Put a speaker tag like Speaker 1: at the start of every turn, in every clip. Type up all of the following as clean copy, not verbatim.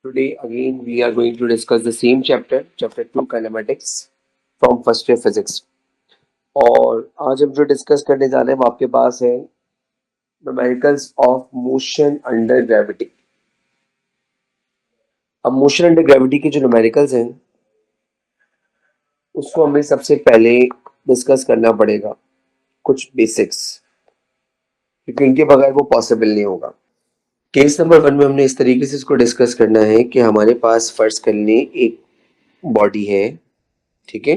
Speaker 1: Today again we are going to discuss the same chapter, chapter 2 kinematics from first year physics. और आज हम जो discuss करने जा रहे हैं वो आपके पास है numericals of motion under gravity. अब मोशन अंडर ग्रेविटी के जो न्यूमेरिकल्स हैं उसको हमें सबसे पहले डिस्कस करना पड़ेगा कुछ बेसिक्स, क्योंकि इनके बगैर वो पॉसिबल नहीं होगा। केस नंबर 1 में हमने इस तरीके से इसको डिस्कस करना है कि हमारे पास फर्ज कर लें एक बॉडी है, ठीक है,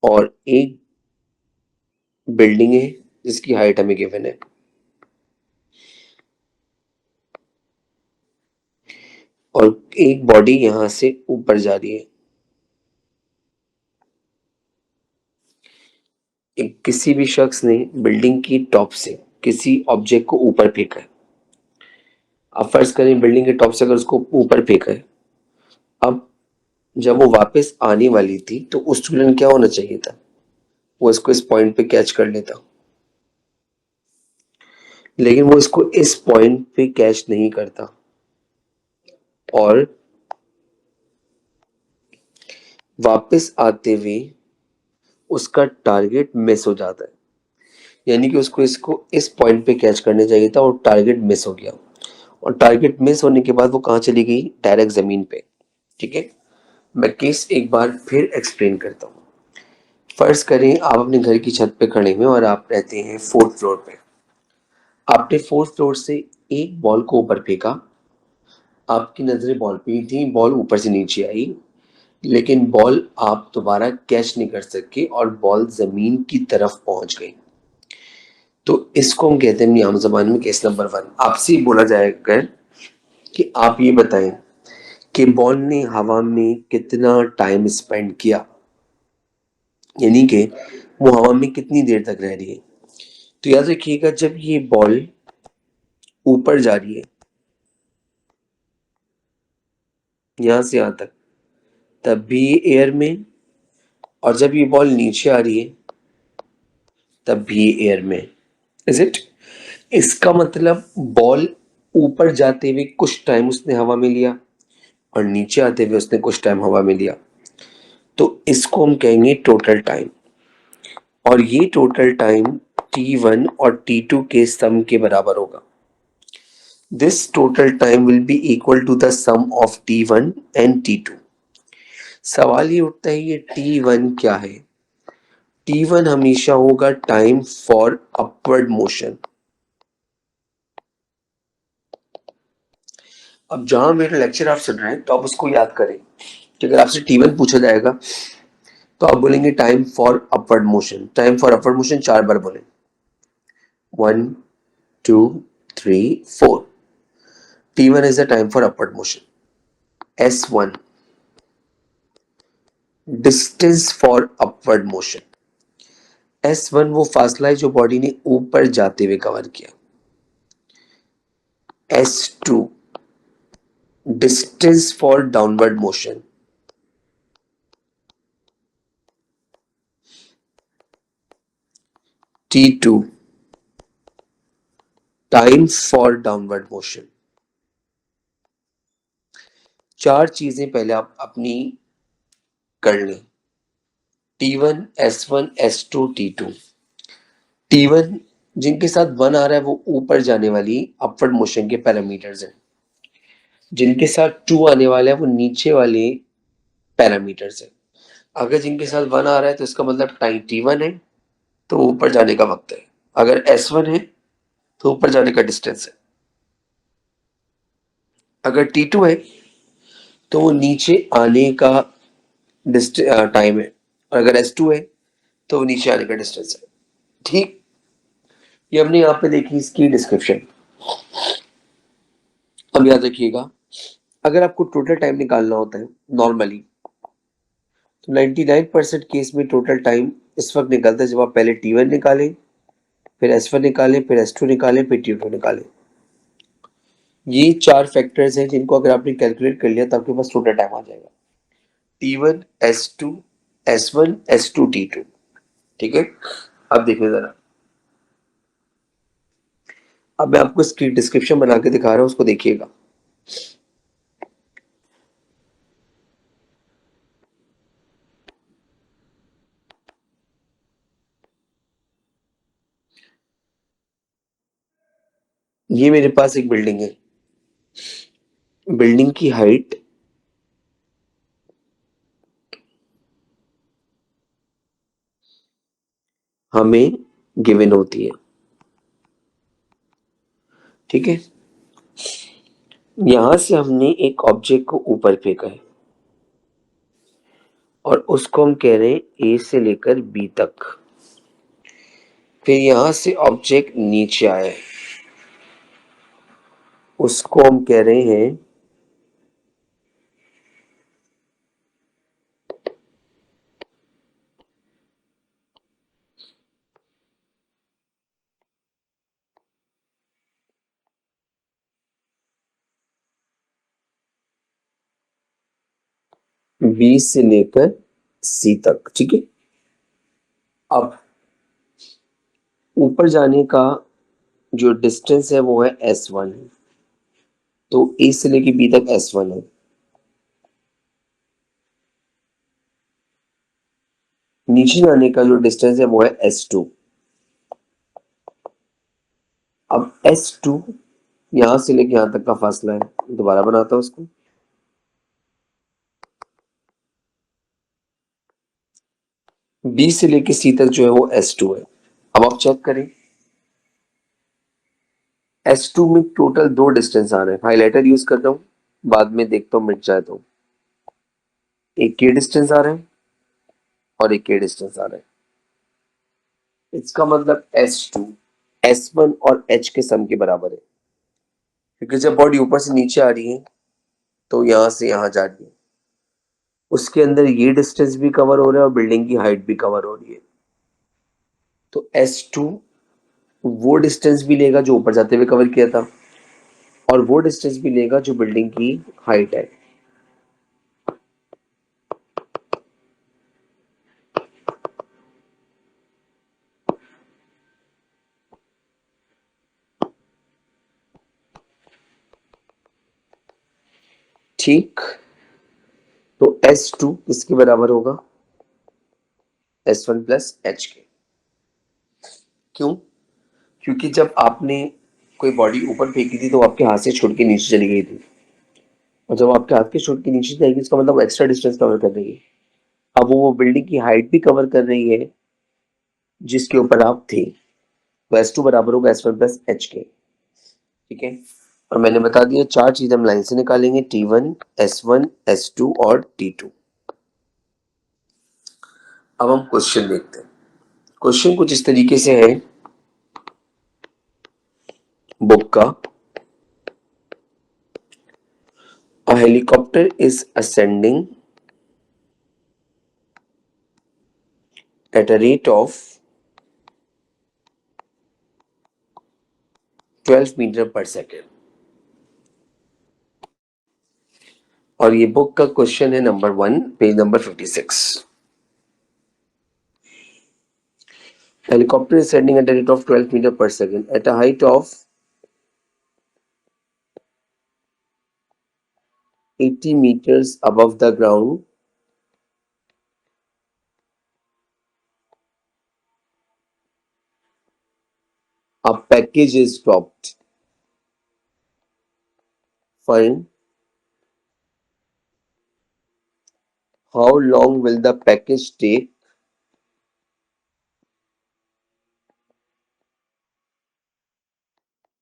Speaker 1: और एक बिल्डिंग है जिसकी हाइट हमें गिवन है, और एक बॉडी यहां से ऊपर जा रही है। एक किसी भी शख्स ने बिल्डिंग की टॉप से किसी ऑब्जेक्ट को ऊपर फेंका है। अब फर्ज करें बिल्डिंग के टॉप से अगर उसको ऊपर फेंका है, अब जब वो वापस आने वाली थी तो उस स्टूडेंट क्या होना चाहिए था, वो इसको इस पॉइंट पे कैच कर लेता, लेकिन वो इसको इस पॉइंट पे कैच नहीं करता और वापस आते हुए उसका टारगेट मिस हो जाता है। यानी कि उसको इसको इस पॉइंट पे कैच करने चाहिए था और टारगेट मिस हो गया, और टारगेट मिस होने के बाद वो कहाँ चली गई, डायरेक्ट जमीन पे। ठीक है, मैं केस एक बार फिर एक्सप्लेन करता हूँ। फर्ज करें आप अपने घर की छत पे खड़े हुए और आप रहते हैं 4th फ्लोर पे। आपने 4th फ्लोर से एक बॉल को ऊपर फेंका, आपकी नजरें बॉल पे ही थी, बॉल ऊपर से नीचे आई, लेकिन बॉल आप दोबारा कैच नहीं कर सके और बॉल जमीन की तरफ पहुंच गई। तो इसको हम कहते हैं आम जबान में केस नंबर 1। आपसे बोला जाएगा कि आप ये बताएं कि बॉल ने हवा में कितना टाइम स्पेंड किया, यानी कि वो हवा में कितनी देर तक रह रही है। तो याद रखिएगा, जब ये बॉल ऊपर जा रही है यहां से यहां तक, तब भी ये एयर में, और जब ये बॉल नीचे आ रही है तब भी ये एयर में। Is it? इसका मतलब बॉल ऊपर जाते हुए कुछ टाइम उसने हवा में लिया और नीचे आते हुए उसने कुछ टाइम हवा में लिया। तो इसको हम कहेंगे टोटल टाइम, और ये टोटल टाइम t1 और t2 के सम के बराबर होगा। This total time will be equal to the sum of t1 and t2। सवाल ये उठता है ये t1 क्या है। t1 हमेशा होगा टाइम फॉर अपवर्ड मोशन। अब जहां मेरा लेक्चर आप सुन रहे हैं तो आप उसको याद करें कि अगर आपसे t1 पूछा जाएगा तो आप बोलेंगे time for upward motion. Time for upward motion 4 बार बोले, 1 2 3 4। t1 is the time for upward motion. s1 distance for upward motion। s1 वो फासला है जो बॉडी ने ऊपर जाते हुए कवर किया। s2 distance for downward motion। t2 time for downward motion। चार चीजें पहले आप अपनी कर लें, t1 s1 s2 t2। t1 जिनके साथ 1 आ रहा है वो ऊपर जाने वाली अपवर्ड मोशन के पैरामीटर्स हैं, जिनके साथ 2 आने वाला है वो नीचे वाले पैरामीटर्स हैं। अगर जिनके साथ 1 आ रहा है तो इसका मतलब टाइम t1 है, तो ऊपर जाने का वक्त है। अगर s1 है तो ऊपर जाने का डिस्टेंस है। अगर t2 है तो वो नीचे आने का टाइम है, और अगर s2 है तो वो नीचे आने का डिस्टेंस है। ठीक, ये हमने यहाँ पे देखी इसकी डिस्क्रिप्शन। अब याद रखिएगा, अगर आपको टोटल टाइम निकालना होता है नॉर्मली, तो 99% केस में टोटल टाइम इस वक्त निकलता है जब आप पहले t1 निकालें, फिर s1 निकालें, फिर s2 निकालें, फिर t2 निकालें। ये चार फैक्टर्स हैं जिनको अगर आपने कैलकुलेट कर लिया तो आपके पास टोटल टाइम आ जाएगा, t1 s2 s1 s2 t2। ठीक है, अब देखिए जरा, अब मैं आपको इसकी डिस्क्रिप्शन बना के दिखा रहा हूँ, उसको देखिएगा। ये मेरे पास एक बिल्डिंग है। बिल्डिंग की हाइट हमें गिवन होती है, ठीक है। यहां से हमने एक ऑब्जेक्ट को ऊपर फेंका है और उसको हम कह रहे हैं ए से लेकर बी तक। फिर यहां से ऑब्जेक्ट नीचे आया है, उसको हम कह रहे हैं बी से लेकर सी तक, ठीक है। अब ऊपर जाने का जो डिस्टेंस है वो है S1 है, तो ए से लेकर बी तक S1 है। नीचे जाने का जो डिस्टेंस है वो है S2। अब S2 यहां से लेके यहां तक का फासला है, दोबारा बनाता हूं उसको। बी से लेके सी तक जो है वो S2 है। अब आप चेक करें, S2 में टोटल दो डिस्टेंस आ रहे हैं। हाइलाइटर यूज कर रहा हूँ, बाद में देखता हूँ मिट जाए तो। एक के डिस्टेंस आ रहे हैं और एक के डिस्टेंस आ रहे हैं। इसका मतलब S2 S1 और H के सम के बराबर है, क्योंकि जब बॉडी ऊपर से नीचे आ रही है तो यहां से यहां जा रही है, उसके अंदर ये डिस्टेंस भी कवर हो रहा है और बिल्डिंग की हाइट भी कवर हो रही है। तो S2 वो डिस्टेंस भी लेगा जो ऊपर जाते हुए कवर किया था, और वो डिस्टेंस भी लेगा जो बिल्डिंग की हाइट है। ठीक, तो S2 किसके बराबर होगा? S1 प्लस H के। क्यों? क्योंकि जब आपने कोई बॉडी ऊपर फेंकी थी तो आपके हाथ से छुट के नीचे चली गई थी, और जब आपके हाथ के छुट के नीचे जाएगी इसका मतलब एक्स्ट्रा डिस्टेंस कवर कर रही है। अब वो बिल्डिंग की हाइट भी कवर कर रही है जिसके ऊपर आप थे। तो S2 बराबर होगा S1 प्लस H के, ठीक है। और मैंने बता दिया चार चीजें हम लाइन से निकालेंगे, T1 S1 S2 और T2। अब हम क्वेश्चन देखते हैं। क्वेश्चन कुछ इस तरीके से है बुक का। A helicopter is ascending at a rate of 12 meter पर सेकेंड। और ये बुक का क्वेश्चन है number 1, page number 56। Helicopter is ascending at a rate of 12 meter per second at a height of 80 meters above the ground. A package is dropped. Find how long will the package take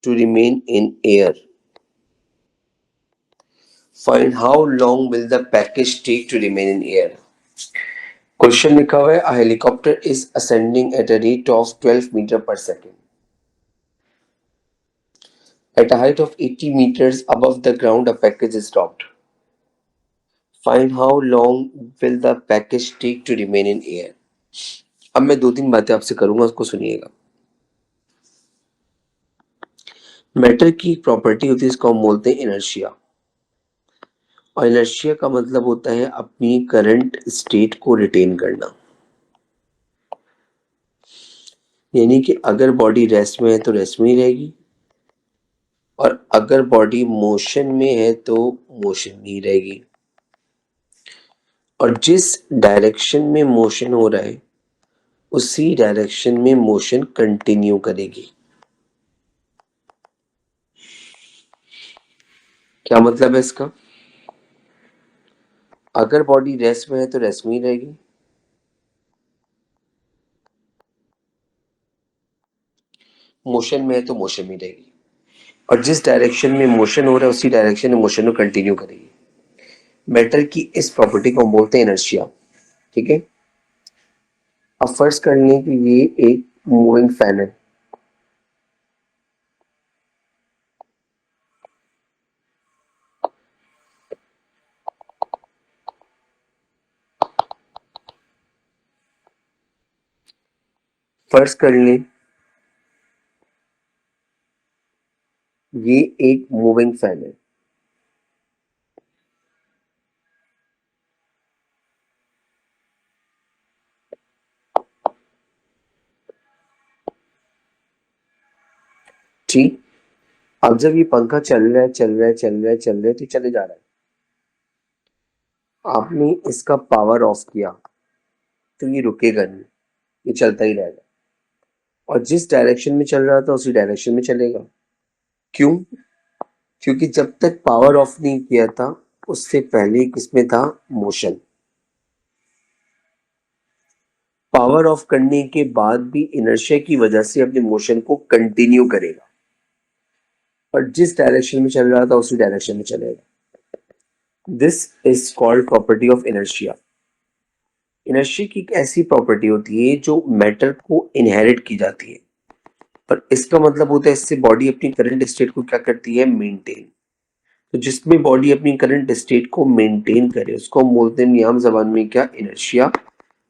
Speaker 1: to remain in air. Find how long will the package take to remain in air. Question लिखा हुआ है a helicopter is ascending at a rate of 12 meter per second at a height of 80 meters above the ground. A package is dropped. Find how long will the package take to remain in air. अब मैं दो तीन बातें आपसे करूंगा, उसको सुनिएगा। Matter की एक प्रॉपर्टी होती है, इसको हम बोलते हैं इनर्शिया। और इनर्शिया का मतलब होता है अपनी करंट स्टेट को रिटेन करना। यानी कि अगर बॉडी रेस्ट में है तो रेस्ट में ही रहेगी, और अगर बॉडी मोशन में है तो मोशन में ही रहेगी, और जिस डायरेक्शन में मोशन हो रहा है उसी डायरेक्शन में मोशन कंटिन्यू करेगी। क्या मतलब है इसका? अगर बॉडी रेस्ट में है तो रेस्ट में ही रहेगी, मोशन में है तो मोशन में रहेगी, और जिस डायरेक्शन में मोशन हो रहा है उसी डायरेक्शन में मोशन को कंटिन्यू करेगी। मैटर की इस प्रॉपर्टी को हम बोलते हैं इनर्शिया। ठीक है, अब फर्स्ट कर लें कि ये एक मूविंग फैन है। फर्स्ट कर लें ये एक मूविंग फैन है। ठीक, अब जब ये पंखा चल रहा है चल रहा है चल रहा है चल रहा है तो चले जा रहा है, आपने इसका पावर ऑफ किया तो ये रुकेगा नहीं, ये चलता ही रहेगा, और जिस डायरेक्शन में चल रहा था उसी डायरेक्शन में चलेगा। क्यों? क्योंकि जब तक पावर ऑफ नहीं किया था उससे पहले किसमें था? मोशन। पावर ऑफ करने के बाद भी इनर्शिया की वजह से अपने मोशन को कंटिन्यू करेगा, और जिस डायरेक्शन में चल रहा था उसी डायरेक्शन में चलेगा। This is called property of inertia. Inertia की एक ऐसी प्रॉपर्टी होती है जो मैटर को इनहेरिट की जाती है, और इसका मतलब होता है इससे बॉडी अपनी करंट स्टेट को क्या करती है? मेंटेन। तो जिसमें बॉडी अपनी करंट स्टेट को मेंटेन करे उसको हम बोलते हैं आम जबान में क्या? इनर्शिया।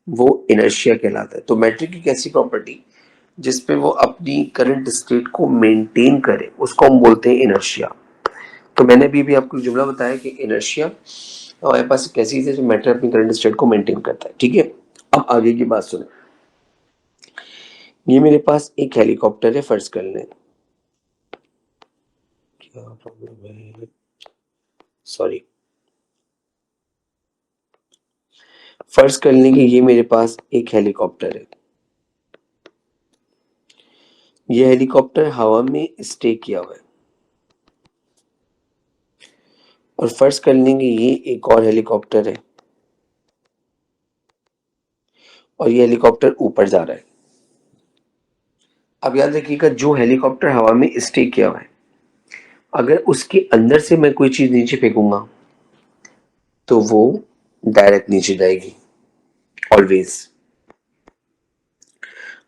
Speaker 1: वो इनर्शिया कहलाता है। तो मैटर की कैसी प्रॉपर्टी जिसपे वो अपनी करंट स्टेट को मेंटेन करे उसको हम बोलते हैं इनर्शिया। तो मैंने भी आपको जुमला बताया कि इनर्शिया हमारे पास एक ऐसी चीज है जो मैटर अपनी करंट स्टेट को मेंटेन करता है। ठीक है, अब आगे की बात सुने। ये मेरे पास एक हेलीकॉप्टर है, फर्ज कर लें। क्या प्रॉब्लम है? सॉरी, फर्ज कर लें कि ये मेरे पास एक हेलीकॉप्टर है। ये हेलीकॉप्टर हवा में स्टे किया हुआ है, और फर्ज कर लेंगे ये एक और हेलीकॉप्टर है, और ये हेलीकॉप्टर ऊपर जा रहा है। अब याद रखिएगा जो हेलीकॉप्टर हवा में स्टे किया हुआ है, अगर उसके अंदर से मैं कोई चीज नीचे फेंकूंगा तो वो डायरेक्ट नीचे जाएगी ऑलवेज।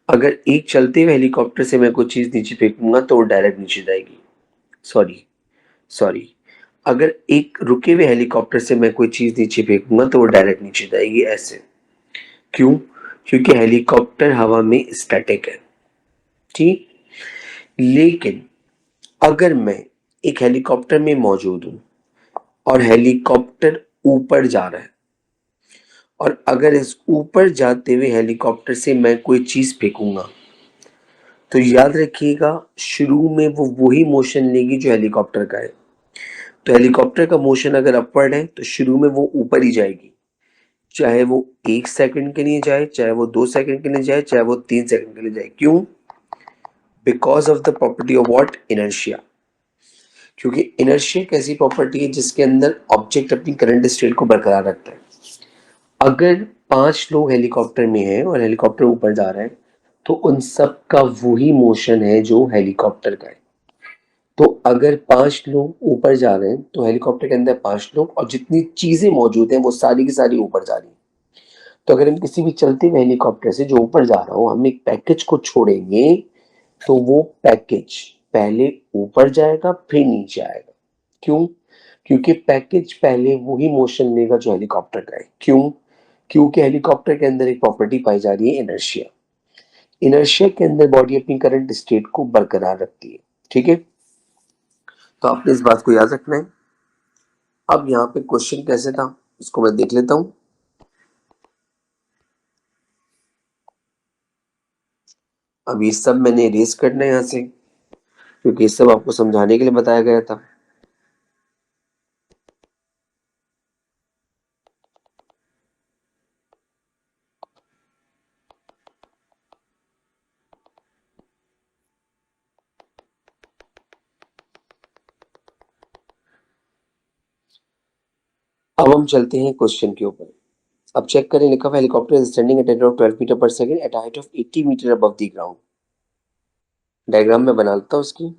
Speaker 1: अगर एक चलते हुए हेलीकॉप्टर से मैं कोई चीज नीचे फेंकूंगा तो वो डायरेक्ट नीचे जाएगी। सॉरी सॉरी, अगर एक रुके हुए हेलीकॉप्टर से मैं कोई चीज नीचे फेंकूंगा तो वो डायरेक्ट नीचे जाएगी। ऐसे क्यों? क्योंकि हेलीकॉप्टर हवा में स्टैटिक है। ठीक, लेकिन अगर मैं एक हेलीकॉप्टर में मौजूद हूं और हेलीकॉप्टर ऊपर जा रहा है, और अगर इस ऊपर जाते हुए हेलीकॉप्टर से मैं कोई चीज फेंकूंगा तो याद रखिएगा शुरू में वो वही मोशन लेगी जो हेलीकॉप्टर का है। तो हेलीकॉप्टर का मोशन अगर अपवर्ड है तो शुरू में वो ऊपर ही जाएगी, चाहे वो 1 सेकंड के लिए जाए, चाहे वो 2 सेकंड के लिए जाए, चाहे वो 3 सेकंड के लिए जाए। क्यों? Because of the property of what? Inertia. क्योंकि इनर्शिया एक ऐसी प्रॉपर्टी है जिसके अंदर ऑब्जेक्ट अपनी करंट स्टेट को बरकरार रखता है। अगर 5 लोग हेलीकॉप्टर में हैं और हेलीकॉप्टर ऊपर जा रहा है तो उन सब का वही मोशन है जो हेलीकॉप्टर का है। तो अगर 5 लोग ऊपर जा रहे हैं तो हेलीकॉप्टर के अंदर 5 लोग और जितनी चीजें मौजूद हैं वो सारी की सारी ऊपर जा रही हैं। तो अगर हम किसी भी चलते हुए हेलीकॉप्टर से जो ऊपर जा रहा हो हम एक पैकेज को छोड़ेंगे तो वो पैकेज पहले ऊपर जाएगा फिर नीचे आएगा। क्यों? क्योंकि पैकेज पहले वही मोशन लेगा जो हेलीकॉप्टर का है। क्यों? क्योंकि हेलीकॉप्टर के अंदर एक प्रॉपर्टी पाई जा रही है इनर्शिया। इनर्शिया के अंदर बॉडी अपनी करंट स्टेट को बरकरार रखती है। ठीक है, तो आपने इस बात को याद रखना है। अब यहाँ पे क्वेश्चन कैसे था उसको मैं देख लेता हूँ। अब ये सब मैंने इरेज करना है यहाँ से, क्योंकि ये सब आपको समझाने के लिए बताया गया था। अब हम चलते हैं क्वेश्चन के ऊपर। अब चेक करें, लिखा हुआ helicopter is standing at rate of 12 meter per second at height of 80 meter above the ground. Diagram में बना लेता हूँ उसकी।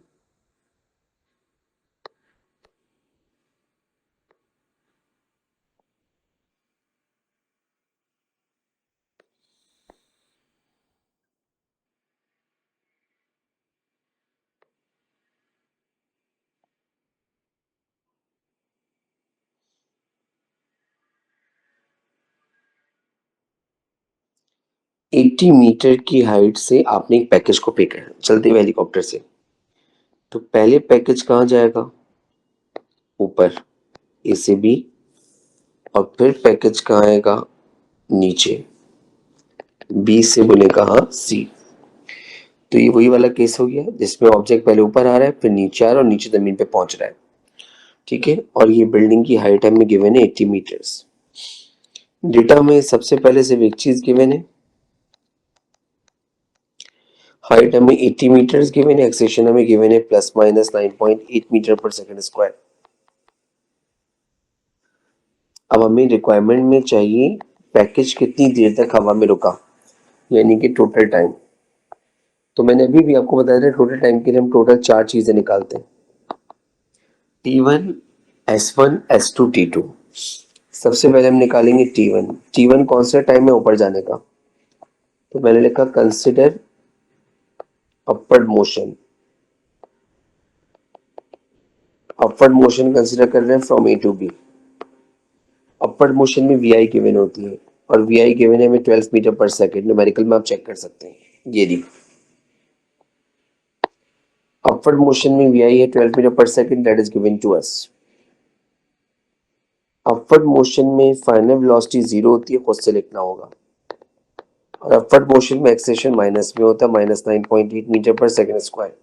Speaker 1: एट्टी मीटर की हाइट से आपने एक पैकेज को पे करना चलते हुए हेलीकॉप्टर से। तो पहले पैकेज कहाँ जाएगा? ऊपर, ए से बी। और फिर पैकेज कहाँ आएगा? नीचे, बी से बोले कहाँ? सी। तो ये वही वाला केस हो गया जिसमें ऑब्जेक्ट पहले ऊपर आ रहा है, फिर नीचे आ रहा है और नीचे जमीन पे पहुंच रहा है। ठीक है, और ये बिल्डिंग की हाइट हमें गिवन है 80 मीटर्स। डेटा में सबसे पहले सिर्फ एक चीज गिवन है, हाइट हमें 80 मीटर्स गिवन है, एक्सेशन हमें गिवन है plus minus 9.8 meter per second square. अब हमें रिक्वायरमेंट में चाहिए पैकेज कितनी देर तक हवा में रुका, यानी कि टोटल टाइम। तो मैंने अभी भी आपको बताया था टोटल टाइम के लिए हम टोटल चार चीजें निकालते हैं, T1, S1, S2, T2। सबसे पहले हम निकालेंगे T1। T1 कौन सा टाइम है ऊपर जाने का? तो मैंने लिखा consider upward motion. Upward motion consider कर रहे हैं from A to B. Upward motion में वी आई गिवन होती है, और वी आई गिवन है हमें 12 मीटर पर सेकेंड। न्यूमेरिकल में आप चेक कर सकते हैं, ये दी अपवर्ड मोशन में वी आई है 12 मीटर पर second, that is given to us. Upward motion में फाइनल वेलोसिटी 0 होती है, खुद से लिखना होगा। और अपवर्ड मोशन में एक्सेलरेशन माइनस में होता है, माइनस 9.8 मीटर पर सेकेंड स्क्वायर।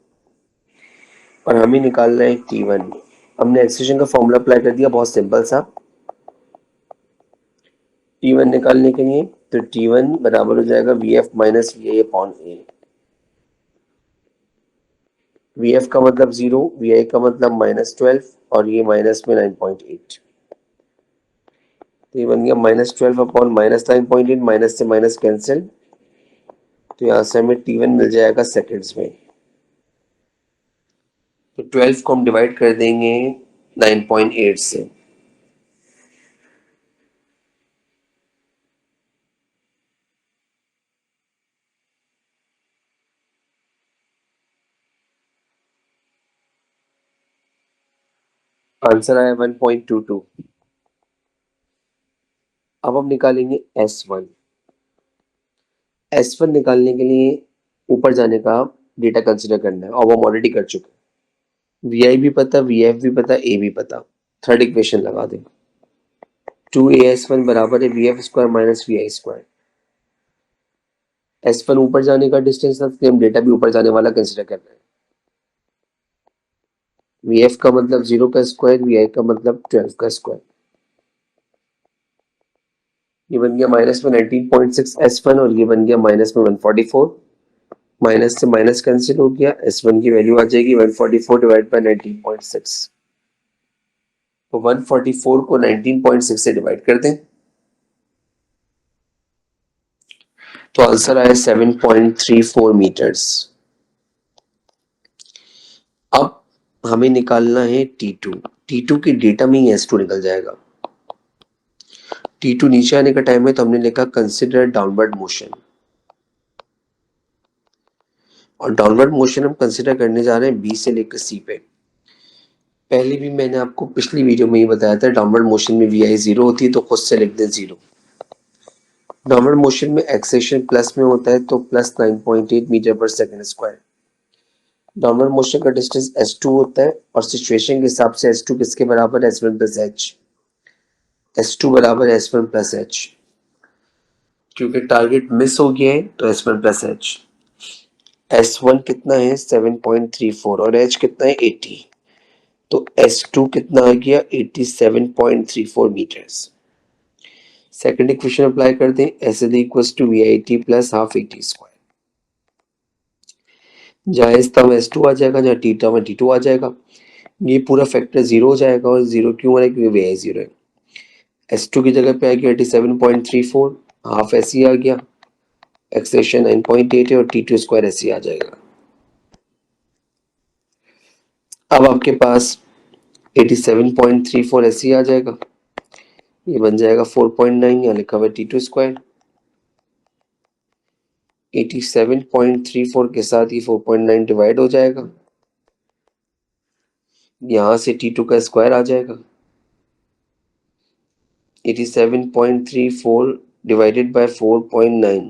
Speaker 1: और हमें निकालना है T1। हमने एक्सेलरेशन का फॉर्मूला अप्लाई कर दिया, बहुत सिंपल सा। T1 निकालने के लिए तो T1 बराबर हो जाएगा V F minus V I upon A. V F का मतलब 0, वी आई का मतलब -12 और ये माइनस में 9.8। तो ये बन गया -12 अपॉन -9.8, माइनस से माइनस कैंसिल। तो यहाँ से हमें T1 मिल जाएगा सेकेंड्स में। तो 12 को हम डिवाइड कर देंगे 9.8 से। आंसर आया 1.22। अब हम निकालेंगे S1। S1 निकालने के लिए ऊपर जाने का डेटा कंसिडर करना है, और वो हम ऑलरेडी कर चुके हैं। वी आई भी पता, वी एफ भी पता, ए भी पता। थर्ड इक्वेशन लगा दें, 2a_s1 बराबर है V F square minus V I square. S1 ऊपर जाने का डिस्टेंस था, इसलिए हम डेटा भी ऊपर जाने वाला कंसिडर कर रहे हैं। वी एफ का मतलब 0 का स्क्वायर, वी आई का मतलब 12 का स्क्वायर। ये बन गया माइनस में 19.6 S1, और ये बन गया माइनस में 144। माइनस से माइनस कैंसिल हो गया, S1 की वैल्यू आ जाएगी 144 डिवाइड बाय 19.6। तो 144 को 19.6 से डिवाइड कर दें, तो आंसर आया 7.34 मीटर्स। अब हमें निकालना है T2। T2 की डेटा में ही S2 निकल जाएगा। T2 नीचे आने का टाइम है, तो हमने लिखा कंसिडर डाउनवर्ड मोशन। और डाउनवर्ड मोशन हम कंसिडर करने जा रहे हैं बी से लेकर सी पे। पहले भी मैंने आपको पिछली वीडियो में ही बताया था, डाउनवर्ड मोशन में वी आई 0 होती है, तो खुद से लिख दें 0। डाउनवर्ड मोशन में एक्सेलरेशन प्लस में होता है, तो प्लस 9.8 मीटर पर सेकेंड स्क्वायर। डाउनवर्ड मोशन का डिस्टेंस S2 होता है, और सिचुएशन के हिसाब से S2 किसके बराबर है? S1 plus H। S2 बराबर है S1 प्लस H। क्योंकि टारगेट मिस हो गया है, तो S1 प्लस H। S1 कितना है 7.34 और H कितना है 80, तो S2 कितना आ गया 87.34 मीटर्स। सेकंड इक्वेशन अप्लाई कर दें, S is equal to VIT plus half AT square. जहाँ S था वहाँ S2 आ जाएगा, जहाँ T था वहाँ T2 आ जाएगा। ये पूरा फैक्टर जीरो हो जाएगा, और जीरो क्यों हो रहा है क्योंकि VI जीरो है। S2 की जगह पे आ गया 87.34, हाफ SE आ गया, एक्सेशन 9.8 है और T2 स्क्वायर SE आ जाएगा। अब आपके पास 87.34 SE आ जाएगा, ये बन जाएगा 4.9, यहाँ लिखा हुआ है T2 स्क्वायर। 87.34 के साथ ये 4.9 डिवाइड हो जाएगा, यहाँ से T2 का स्क्वायर आ जाएगा। 87.34 डिवाइडेड बाय 4.9,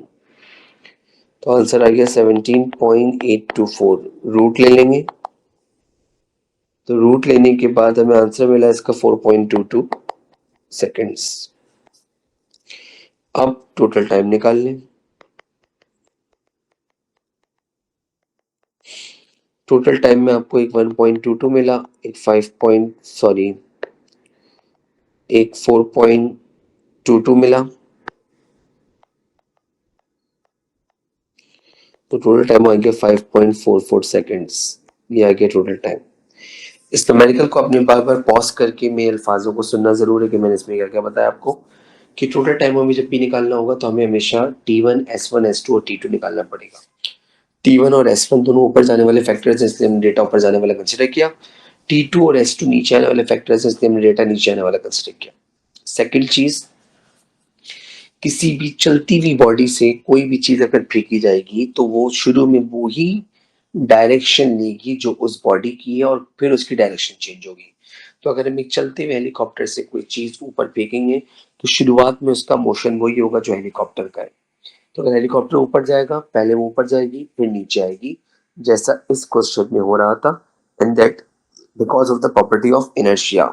Speaker 1: तो आंसर आ गया 17.824। रूट ले लेंगे, तो रूट लेने के बाद हमें आंसर मिला इसका 4.22 सेकेंड्स। अब टोटल टाइम निकाल लें। टोटल टाइम में आपको एक 1.22 मिला, एक 4.22 मिला, तो टोटल टाइम आ गया 5.44 सेकेंड्स। ये आ गया टोटल टाइम। इस न्यूमेरिकल को आपने बार बार पॉज करके मेरे अल्फाजों को सुनना जरूर है कि मैंने इसमें क्या क्या बताया आपको, कि टोटल टाइम हमें जब भी निकालना होगा तो हमें हमेशा T1, S1, S2 और T2 निकालना पड़ेगा। T1 और S1 दोनों ऊपर जाने वाले फैक्टर्स हैं, इसलिए हमने डेटा ऊपर जाने वाला कंसिडर किया। T2 और S2 नीचे आने वाले फैक्टर्स हैं, इसलिए हमने डेटा नीचे आने वाला कंसिडर किया। सेकेंड चीज, किसी भी चलती हुई बॉडी से कोई भी चीज अगर फेंकी जाएगी तो वो शुरू में वो ही डायरेक्शन लेगी जो उस बॉडी की है, और फिर उसकी डायरेक्शन चेंज होगी। तो अगर हम एक चलते हुए हेलीकॉप्टर से कोई चीज ऊपर फेंकेंगे तो शुरुआत में उसका मोशन वही होगा जो हेलीकॉप्टर का है। तो अगर हेलीकॉप्टर ऊपर जाएगा, पहले वो ऊपर जाएगी फिर नीचे आएगी, जैसा इस क्वेश्चन में हो रहा था, and that because of the property of inertia.